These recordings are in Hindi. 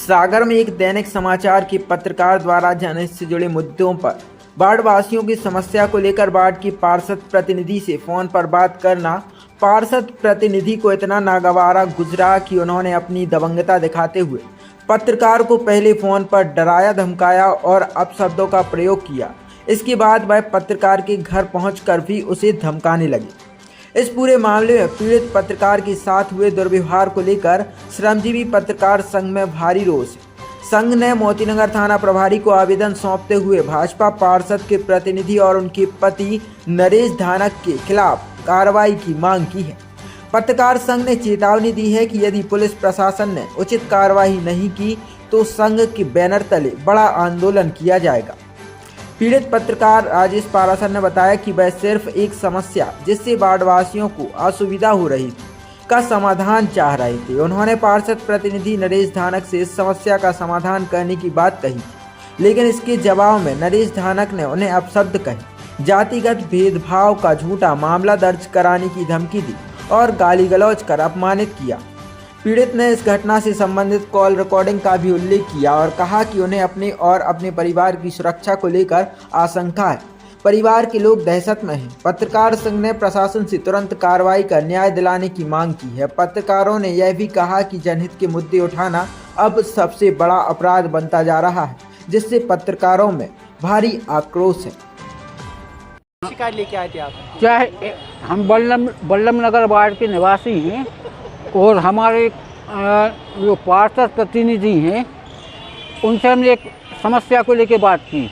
सागर में एक दैनिक समाचार के पत्रकार द्वारा जनहित से जुड़े मुद्दों पर बाढ़ वासियों की समस्या को लेकर बाढ़ की पार्षद प्रतिनिधि से फोन पर बात करना पार्षद प्रतिनिधि को इतना नागवारा गुजरा कि उन्होंने अपनी दबंगता दिखाते हुए पत्रकार को पहले फोन पर डराया धमकाया और अपशब्दों का प्रयोग किया। इसके बाद वह पत्रकार के घर पहुंचकर भी उसे धमकाने लगे। इस पूरे मामले में पीड़ित पत्रकार के साथ हुए दुर्व्यवहार को लेकर श्रमजीवी पत्रकार संघ में भारी रोष। संघ ने मोतीनगर थाना प्रभारी को आवेदन सौंपते हुए भाजपा पार्षद के प्रतिनिधि और उनके पति नरेश धानक के खिलाफ कार्रवाई की मांग की है। पत्रकार संघ ने चेतावनी दी है कि यदि पुलिस प्रशासन ने उचित कार्रवाई नहीं की तो संघ के बैनर तले बड़ा आंदोलन किया जाएगा। पीड़ित पत्रकार राजेश पारासर ने बताया कि वह सिर्फ एक समस्या जिससे बाढ़वासियों को असुविधा हो रही थी का समाधान चाह रहे थे। उन्होंने पार्षद प्रतिनिधि नरेश धानक से इस समस्या का समाधान करने की बात कही थी, लेकिन इसके जवाब में नरेश धानक ने उन्हें अपशब्द कहे, जातिगत भेदभाव का झूठा मामला दर्ज कराने की धमकी दी और गाली गलौज कर अपमानित किया। पीड़ित ने इस घटना से संबंधित कॉल रिकॉर्डिंग का भी उल्लेख किया और कहा कि उन्हें अपने और अपने परिवार की सुरक्षा को लेकर आशंका है। परिवार के लोग दहशत में हैं। पत्रकार संघ ने प्रशासन से तुरंत कार्रवाई कर न्याय दिलाने की मांग की है। पत्रकारों ने यह भी कहा कि जनहित के मुद्दे उठाना अब सबसे बड़ा अपराध बनता जा रहा है, जिससे पत्रकारों में भारी आक्रोश है। शिकायत लेके आए थे आप? चाहे हम बल्लम नगर वार्ड के निवासी हैं और हमारे जो पार्षद प्रतिनिधि हैं उनसे हमने एक समस्या को लेके बात की।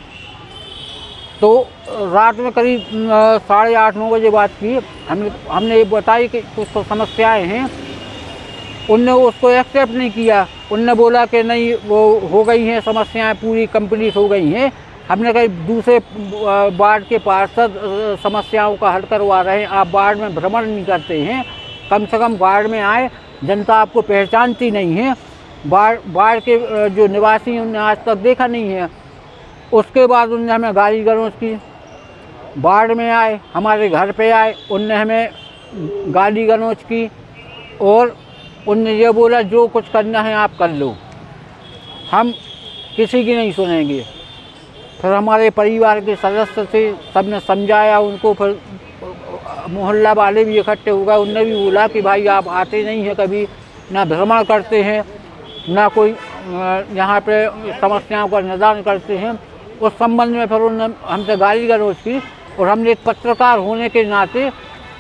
तो रात में करीब 8:30-9 बजे बात की। हमने बताई कि कुछ तो समस्याएं हैं। उनने उसको एक्सेप्ट नहीं किया। उनने बोला कि नहीं, वो हो गई हैं समस्याएं, पूरी कंप्लीट हो गई हैं। हमने कहा दूसरे वार्ड के पार्षद समस्याओं का हल करवा रहे हैं, आप वार्ड में भ्रमण नहीं करते हैं, कम से कम वार्ड में आए, जनता आपको पहचानती नहीं है। वार्ड के जो निवासी उन्हें आज तक देखा नहीं है। उसके बाद उन्होंने हमें गाली गलौज की। वार्ड में आए, हमारे घर पे आए, उनने हमें गाली गलौज की और उनने ये बोला जो कुछ करना है आप कर लो, हम किसी की नहीं सुनेंगे। फिर हमारे परिवार के सदस्य थे, सबने समझाया उनको। फिर मोहल्ला वाले भी इकट्ठे हो गए। उनने भी बोला कि भाई आप आते नहीं हैं, कभी ना भ्रमण करते हैं, ना कोई यहाँ पे समस्याओं का निदान करते हैं। उस संबंध में फिर उन्होंने हमसे गाली गलौज की और हमने एक पत्रकार होने के नाते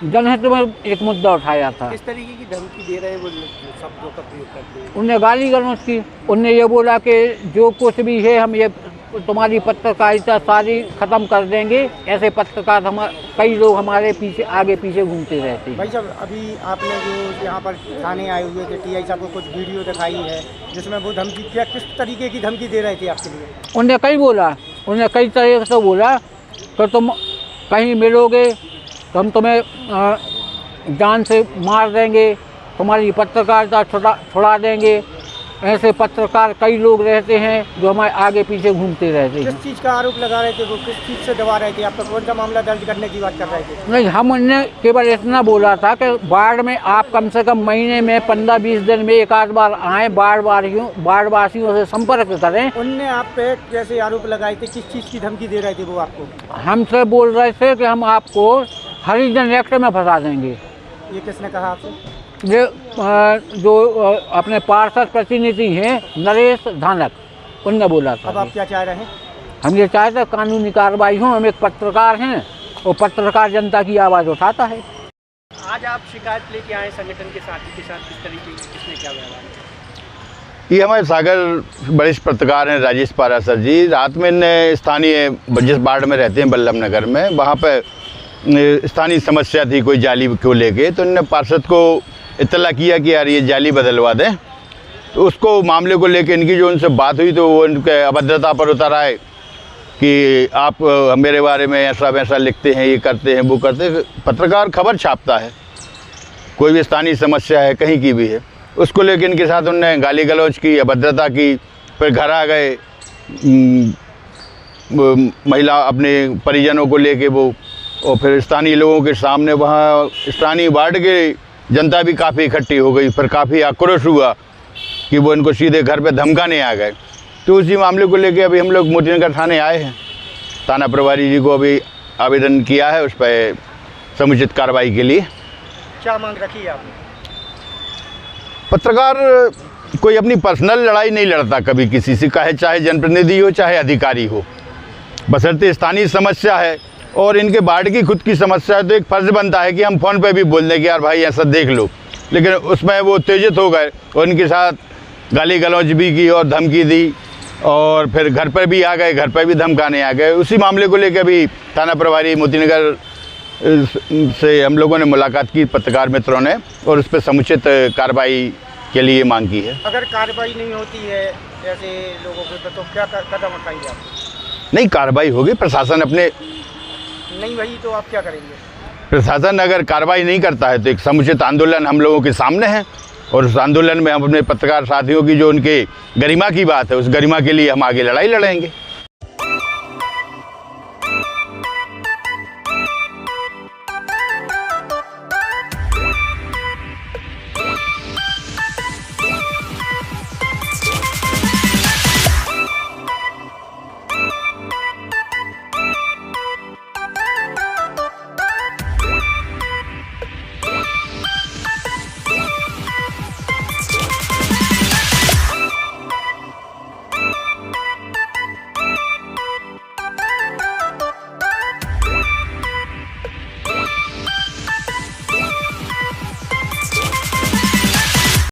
जनहित में एक मुद्दा उठाया था। किस तरीके की धमकी दे रहे हैं वो शब्दों का प्रयोग करते हैं? उनने गाली गलौज की। उनने ये बोला कि जो कुछ भी है हम ये तुम्हारी पत्रकारिता सारी ख़त्म कर देंगे। ऐसे पत्रकार कई लोग हमारे पीछे आगे पीछे घूमते रहते हैं। भाई साहब, अभी आपने जो यहाँ पर थाने आए हुए थे, टीआई साहब को कुछ वीडियो दिखाई है जिसमें वो धमकी, क्या किस तरीके की धमकी दे रहे थे आपके लिए? उन्हें कई तरीके से बोला कि तुम कहीं मिलोगे तो हम तुम्हें जान से मार देंगे, तुम्हारी पत्रकारिता छुड़ा देंगे। ऐसे पत्रकार कई लोग रहते हैं जो हमारे आगे पीछे घूमते रहते हैं। किस चीज़ का आरोप लगा रहे थे वो? किस चीज़ से दबा रहे थे? आपका कौन सा मामला दर्ज करने की बात कर रहे थे? नहीं, हम उन्हें केवल इतना बोला था कि वार्ड में आप कम से कम महीने में 15-20 दिन में एक आध बार आएँ, वार्ड वासियों से संपर्क करें। उनने आप पे कैसे आरोप लगाए थे? किस चीज़ की धमकी दे रहे थे वो आपको? हमसे बोल रहे थे कि हम आपको हरिजन एक्ट में फंसा देंगे। ये किसने कहा आपसे? ये जो अपने पार्षद प्रतिनिधि हैं नरेश धानक, उनने बोला था। अब आप क्या चाह रहे हैं? हम ये चाहते हैं कानूनी कार्रवाई हो। हम एक पत्रकार हैं और पत्रकार जनता की आवाज़ उठाता है। आज आप शिकायत लेके आए संगठन के साथी के साथ, किस तरीके की किसने क्या व्यवहार? ये हमारे सागर वरिष्ठ पत्रकार हैं राजेश पारासर जी। रात में इन्हें स्थानीय जिस वार्ड में रहते हैं बल्लम नगर में, वहाँ पर स्थानीय समस्या थी कोई जाली को लेके। तो इन्होंने पार्षद को इत्तला किया कि यार ये जाली बदलवा दें। तो उसको मामले को लेके इनकी जो उनसे बात हुई तो वो उनके अभद्रता पर उतर आए कि आप मेरे बारे में ऐसा वैसा लिखते हैं, ये करते हैं, वो करते हैं। पत्रकार खबर छापता है, कोई भी स्थानीय समस्या है कहीं की भी है, उसको लेके इनके साथ उनने गाली गलौज की, अभद्रता की। फिर घर आ गए, महिला अपने परिजनों को लेके वो, और फिर स्थानीय लोगों के सामने वहाँ स्थानीय वार्ड के जनता भी काफ़ी इकट्ठी हो गई। फिर काफ़ी आक्रोश हुआ कि वो इनको सीधे घर पे धमकाने आ गए। तो उसी मामले को लेके अभी हम लोग मोतीनगर थाने आए हैं। थाना प्रभारी जी को अभी आवेदन किया है उस पर समुचित कार्रवाई के लिए। क्या मांग रखी है आपने? पत्रकार कोई अपनी पर्सनल लड़ाई नहीं लड़ता कभी किसी से, चाहे जनप्रतिनिधि हो चाहे अधिकारी हो, बशर्ते स्थानीय समस्या है और इनके वार्ड की खुद की समस्या है तो एक फ़र्ज़ बनता है कि हम फ़ोन पे भी बोल दें कि यार भाई ऐसा देख लो। लेकिन उसमें वो उत्तेजित हो गए और इनके साथ गाली गलौज भी की और धमकी दी और फिर घर पर भी आ गए, घर पर भी धमकाने आ गए। उसी मामले को लेकर अभी थाना प्रभारी मोतीनगर से हम लोगों ने मुलाकात की पत्रकार मित्रों ने और उस पर समुचित कार्रवाई के लिए मांग की है। अगर कार्रवाई नहीं होती है ऐसे लोगों के तो क्या कदम उठाएंगे आप? नहीं, कार्रवाई होगी। प्रशासन अपने नहीं भाई तो आप क्या करेंगे? प्रशासन अगर कार्रवाई नहीं करता है तो एक समुचित आंदोलन हम लोगों के सामने है और उस आंदोलन में हम अपने पत्रकार साथियों की जो उनके गरिमा की बात है उस गरिमा के लिए हम आगे लड़ाई लड़ेंगे।